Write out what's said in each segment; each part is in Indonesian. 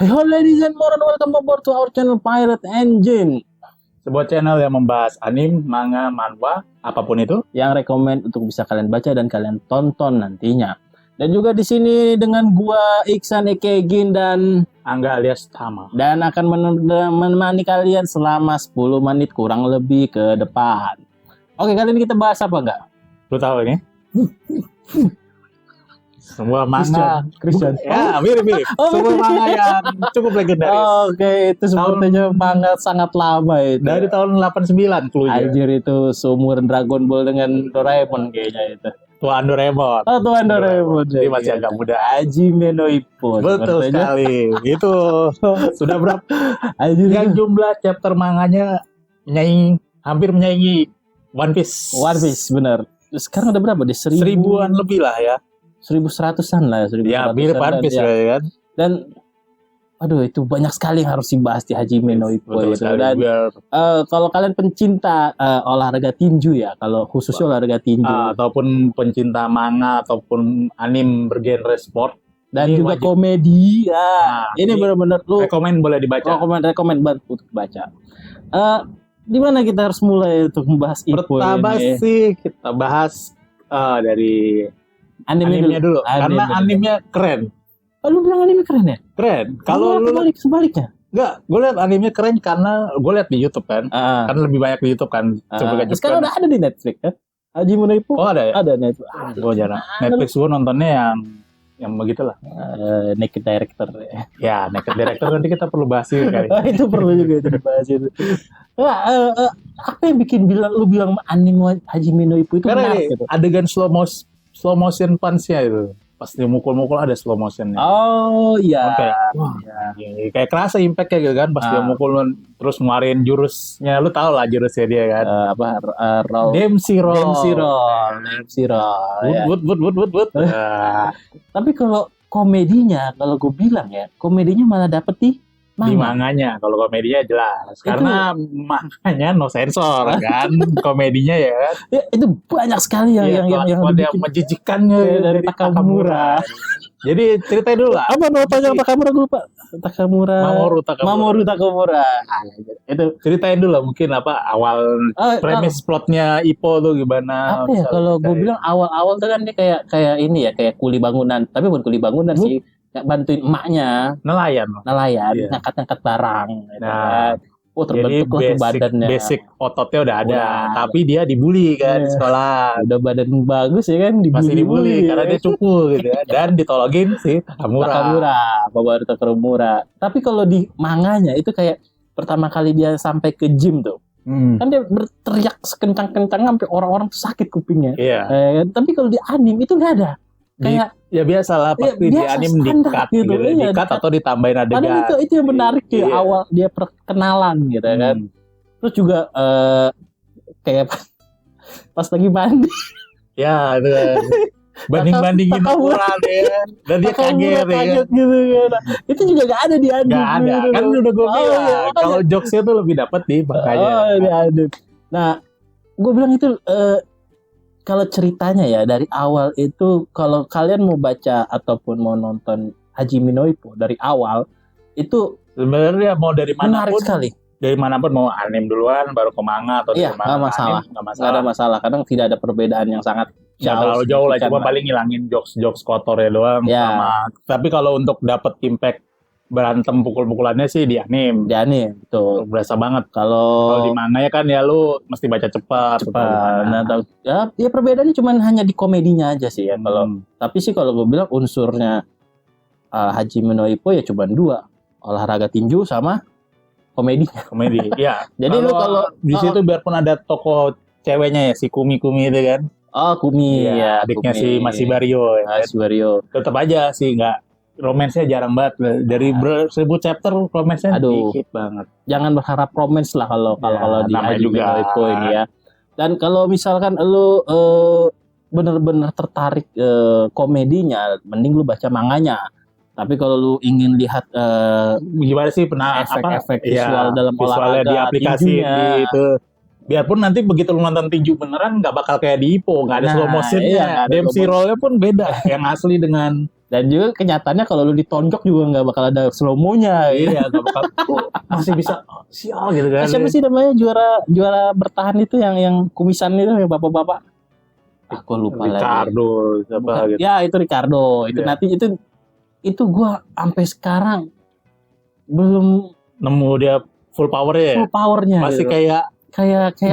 Hello ladies and more and welcome aboard to our channel Pirate Engine, sebuah channel yang membahas anime, manga, manhwa, apapun itu yang rekomend untuk bisa kalian baca dan kalian tonton nantinya. Dan juga di sini dengan gua Iksan Ekegin dan Angga alias Tama. Dan akan menemani kalian selama 10 menit kurang lebih ke depan. Oke, kali ini kita bahas apa enggak? Lu tahu ini? Sebuah manga Christian. Ya, mirip-mirip. Sebuah manga yang cukup legendaris. Oke, itu sebetulnya manga sangat lama itu. Dari tahun 89 cluenya. Anjir, itu seumuran Dragon Ball dengan Doraemon kayaknya itu. Tuan Doraemon. Oh, Tuan Doraemon. Jadi masih agak muda. Hajime no Ippo. Betul sekali. Itu sudah berapa? Anjir, Yang jumlah chapter manganya hampir menyaingi One Piece. One Piece, benar. Sekarang ada berapa? Di Seribuan lebih lah ya. 1100-an lah ya. Ya, mirip One Piece ya kan. Dan aduh, itu banyak sekali yang harus dibahas di Hajime no Ippo itu. Dan kalau kalian pencinta olahraga tinju ya, kalau khususnya olahraga tinju ataupun pencinta manga ataupun anime bergenre sport dan ini juga wajib. komedi ya, ini benar-benar lu rekomend boleh dibaca. Rekomend banget untuk baca. Di mana kita harus mulai untuk membahas Ippo Pertama ini? sih kita bahas dari animenya dulu. Karena animenya keren. Oh, lu bilang anime keren ya? Keren. Kalau lu sebaliknya. enggak, gue lihat animenya keren karena gue lihat di YouTube kan. Karena lebih banyak di YouTube kan. Sekarang udah ada di Netflix kan? Hajime no Ippo. Oh, ada ya? Ada Netflix. Gue jarang. Netflix gue nontonnya yang begitulah. Naked Director. Ya, Naked Director nanti kita perlu bahas kali. Itu perlu juga itu dibahas itu. Apa yang bikin lu bilang anime Hajime no Ippo itu karena menarik gitu? adegan slow motion punch-nya itu. Pas dia mukul-mukul ada slow motion-nya. Oh iya. Oke. Kayak kerasa impact-nya gitu kan pas dia mukul terus ngeluarin jurusnya. Lu tau lah jurusnya dia kan. Roll. Dempsey roll. Ya. Wood. Tapi kalau komedinya, kalau gue bilang ya, komedinya malah dapet di Di manganya. Kalau komedinya jelas. Karena manganya no sensor kan. Komedinya ya kan. Ya, itu banyak sekali yang menjijikannya dari Takamura. Jadi ceritain dulu lah. Apa namanya Takamura, gue lupa. Mamoru Takamura. Itu ceritain dulu lah mungkin apa awal premis plotnya Ippo tuh gimana. Apa ya, kalau gue bilang awal-awal tuh kan dia kayak ini ya, kayak kuli bangunan. Tapi bukan kuli bangunan sih. Bantuin emaknya nelayan ngangkat barang gitu kan. Terbentuk lah badannya, basic ototnya udah ada, tapi dia dibully kan di sekolah. Udah badan bagus ya kan, masih dibully karena dia cupu gitu ya. Dan ditolongin si Mamoru Takamura. Tapi kalau di manganya itu kayak pertama kali dia sampai ke gym tuh, kan dia berteriak sekencang-kencang sampai orang-orang tuh sakit kupingnya. Tapi kalau di anime itu nggak ada. Kayak ya biasalah pasti di anime di-cut gitu, di-cut atau ditambahin adegan. Padahal itu yang menarik di awal dia perkenalan gitu kan. Terus juga kayak pas lagi mandi. Ya, itu banding-bandingin ukuran ya. Dan dia kaget gitu kan. Itu juga gak ada di anime. Gak ada, kan udah gue bilang. Kalau jokesnya tuh lebih dapat di makanya. Nah, gue bilang itu kalau ceritanya ya dari awal itu, kalau kalian mau baca ataupun mau nonton Hajime no Ippo dari awal itu sebenarnya mau dari mana menarik sekali. Dari manapun, mau anime duluan baru ke manga atau nggak masalah. Nggak ada masalah, kadang tidak ada perbedaan yang sangat jauh lah, cuma paling ngilangin jokes kotornya doang. Tapi kalau untuk dapat impact berantem pukul-pukulannya sih di anime betul, berasa banget. Kalau di manga ya kan ya lu mesti baca cepat. Nah, ya perbedaannya cuma hanya di komedinya aja sih ya. Tapi sih kalau gue bilang unsurnya Hajime no Ippo ya cuma dua, olahraga tinju sama komedi ya. Jadi lu kalau di situ biarpun ada tokoh ceweknya ya, si Kumi itu kan. Kumi ya, adiknya si Masibario ya. Masibario tetap aja sih nggak, romance-nya jarang banget. Dari 1000 chapter romance-nya dikit banget. Jangan berharap romance lah kalau di Hajime no Ippo ini ya. Dan kalau misalkan lu bener-bener tertarik komedinya, mending lu baca manganya. Tapi kalau lu ingin lihat gimana sih efek visual dalam olahraga di aplikasi itu, biarpun nanti begitu lu nonton tinju beneran nggak bakal kayak di Ippo, nggak ada slow motionnya. Dempsey roll-nya pun beda yang asli dengan Dan juga kenyataannya kalau lu ditonjok juga nggak bakal ada slow-mo-nya. Iya, nggak bakal. Masih bisa sial gitu kan. Siapa sih namanya juara bertahan itu yang kumisan itu yang bapak-bapak? Aku lupa Ricardo, lagi. Siapa gitu. Ya itu Ricardo. Itu nanti itu gue sampai sekarang belum nemu dia full powernya. Full powernya. Masih gitu. kayak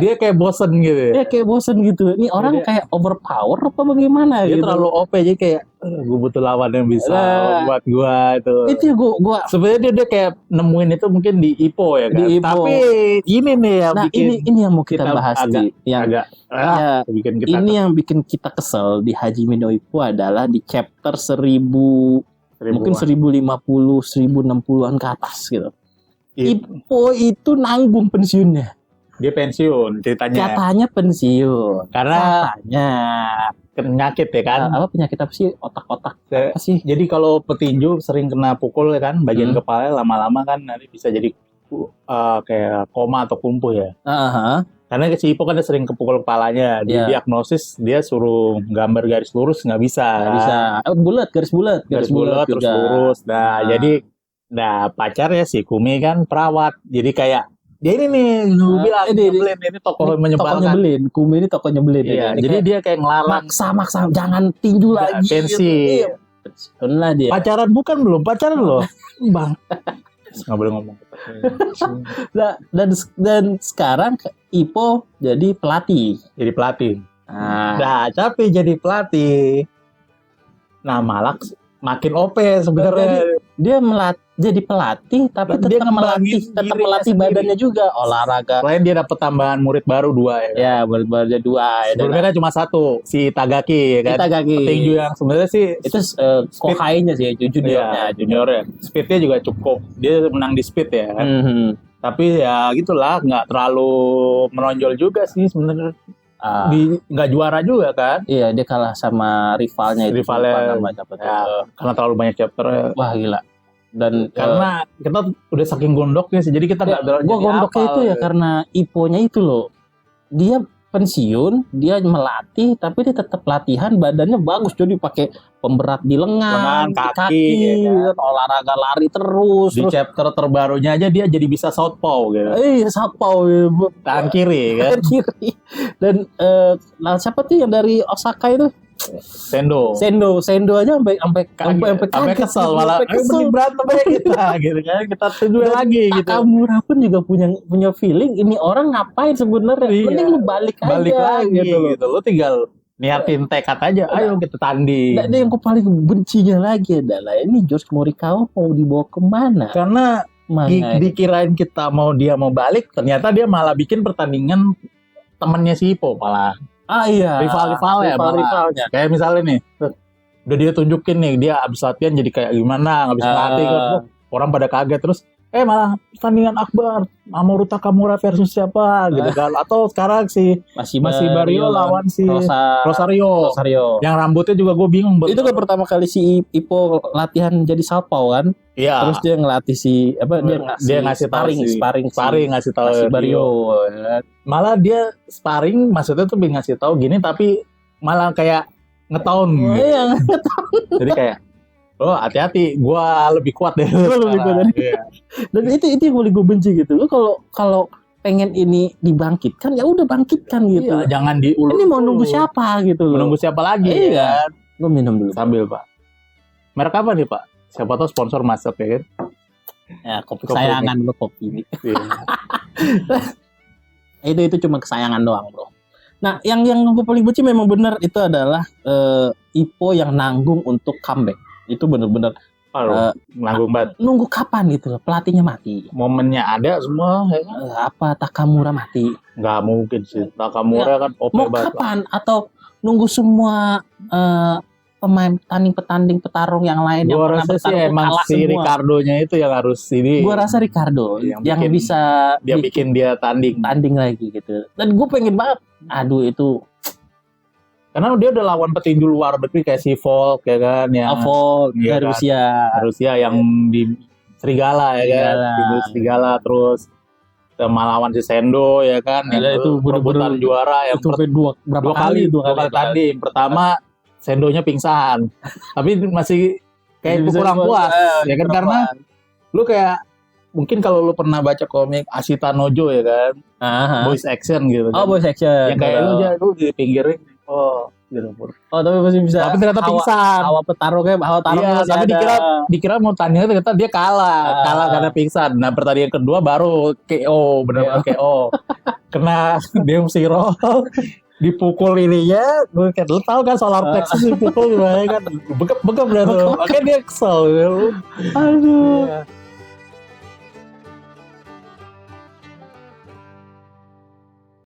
dia kayak bosen gitu. Dia kayak bosen gitu. Ini orang kayak overpower apa bagaimana? Dia gitu. terlalu OP jadi kayak gue butuh lawan yang bisa buat gue itu. Itu gue sebenarnya dia kayak nemuin itu mungkin di Ippo ya kan. Di Ippo. Tapi ini nih yang bikin ini yang mau kita bahas bikin kita ini yang bikin kita kesel di Hajime no Ippo adalah di chapter 1000 mungkin 1050 1060-an ke atas gitu. Ippo itu nanggung pensiunnya. Dia pensiun ceritanya. Katanya pensiun. Karena katanya penyakit ya kan. Apa penyakit apa sih? Otak-otak apa sih? Jadi kalau petinju sering kena pukul ya kan, bagian kepala lama-lama kan nanti bisa jadi kayak koma atau lumpuh ya. Karena si Ippo kan dia sering kepukul kepalanya. Di diagnosis dia suruh gambar garis lurus nggak bisa. Bulat, garis bulat terus lurus. Jadi pacarnya si Kumi kan perawat. Jadi kayak dia ini nih lu bilang ini tokoh menyebalkan. Tokoh nyebelin. Kumi ini tokoh nyebelin. Iya, jadi dia kayak ngelarang maksa jangan tinju lagi. Pensi. Pensiun lah dia. Pacaran belum pacaran loh. Bang. Nggak boleh ngomong. Dan sekarang Ippo jadi pelatih. Tapi jadi pelatih. Nah, malah makin OP sebenarnya. Dia jadi pelatih tapi tetap melatih badannya juga, olahraga. Selain dia dapat tambahan murid baru 2 ya. Ya, murid baru 2 ya. Sebelumnya cuma 1, si Tagaki ya kan. Petinju yang sebenarnya sih itu Kohai-nya sih, juniornya. Speednya juga cukup. Dia menang di speed ya kan. Tapi ya gitulah, nggak terlalu menonjol juga sih sebenarnya. Nggak juara juga kan. Iya, dia kalah sama rivalnya karena terlalu banyak chapter. Wah, gila. Dan karena kita udah saking gondoknya sih, jadi kita nggak belajar. Gua gondoknya itu ya karena Ippo-nya itu loh. Dia pensiun, dia melatih, tapi dia tetap latihan, badannya bagus, jadi pakai pemberat di lengan kaki ya kan? Olahraga lari terus. Di chapter terbarunya aja dia jadi bisa southpaw gitu. Southpaw tangan kiri kan. Dan siapa tuh yang dari Osaka itu? Sendo aja sampai kesel malah mending berantem aja kita gitu kan, kita tunggu lagi gitu. Nakamura pun juga punya feeling ini orang ngapain sebenarnya, mending lu balik aja lagi gitu. Lu tinggal niatin tekad aja, ayo kita tanding. Nah, yang paling bencinya lagi adalah ini George Morikawa mau dibawa kemana? Karena dikirain kita dia mau balik, ternyata dia malah bikin pertandingan temennya si Ippo malah. Rivalnya. Kayak misalnya nih, udah dia tunjukin nih, dia abis latihan jadi kayak gimana, abis ngelatih kan, orang pada kaget terus, malah pertandingan akbar, Mamoru Takamura versus siapa gitu kan, atau sekarang si Masih Barrio lawan si Rosario. Yang rambutnya juga gue bingung. Itu kan pertama kali si Ippo latihan jadi southpaw kan. Iya. Terus dia ngelatih dia ngasih sparring ngasih tahu si Barrio. Malah dia sparring maksudnya tuh ngasih tahu gini, tapi malah kayak ngetaun. Iya, jadi kayak hati-hati, gue lebih kuat deh. Dan itu yang paling gue benci gitu. Lu kalau pengen ini dibangkitkan, ya udah bangkitkan gitu. Iya, jangan diulur. Ini mau nunggu siapa gitu loh. Menunggu siapa lagi ya? Gue minum dulu. Sambil Pak. Merek apa nih Pak? Siapa tahu sponsor masuk ya kan? Ya, kopi kesayangan lo kopi ini. Itu cuma kesayangan doang bro. Nah, yang gue paling benci memang benar itu adalah Ippo yang nanggung untuk comeback. Itu benar-benar nanggung banget. Nunggu kapan gitu loh, pelatihnya mati. Momennya ada semua ya kan? Apa Takamura mati? Nggak mungkin sih. Takamura kan OP mau banget. Kapan? Atau nunggu semua pemain petanding petarung yang lain yang pernah bertarung sih emang si Ricardo-nya itu yang harus ini. Gua rasa Ricardo yang bisa bikin dia tanding lagi gitu. Dan gue pengen banget. Aduh itu karena dia udah lawan petinju luar negeri kayak si Volk ya kan, yang Volk dari Rusia yang di Serigala ya kan, di Serigala, terus melawan si Sendo ya kan, yang itu benar-benar juara yang dua kali tanding. Pertama Sendonya pingsan, tapi masih Kayak kurang puas, ya kan, karena lu kayak mungkin kalau lu pernah baca komik Ashita Nojo ya kan, voice action gitu kan. Oh, voice action. Yang kayak lu di pinggirin, gitu. Oh, tapi masih bisa. Tapi ternyata pingsan. Hawa tarung Iya, tapi dikira mau tanding, ternyata dia kalah karena pingsan. Nah, pertandingan kedua baru KO, benar-benar KO. Kena Deum Siro. Dipukul ininya, gue kayak lu tahu kan solar plexus dipukul gimana kan, begep dah tuh, makanya dia kesel gitu. Aduh.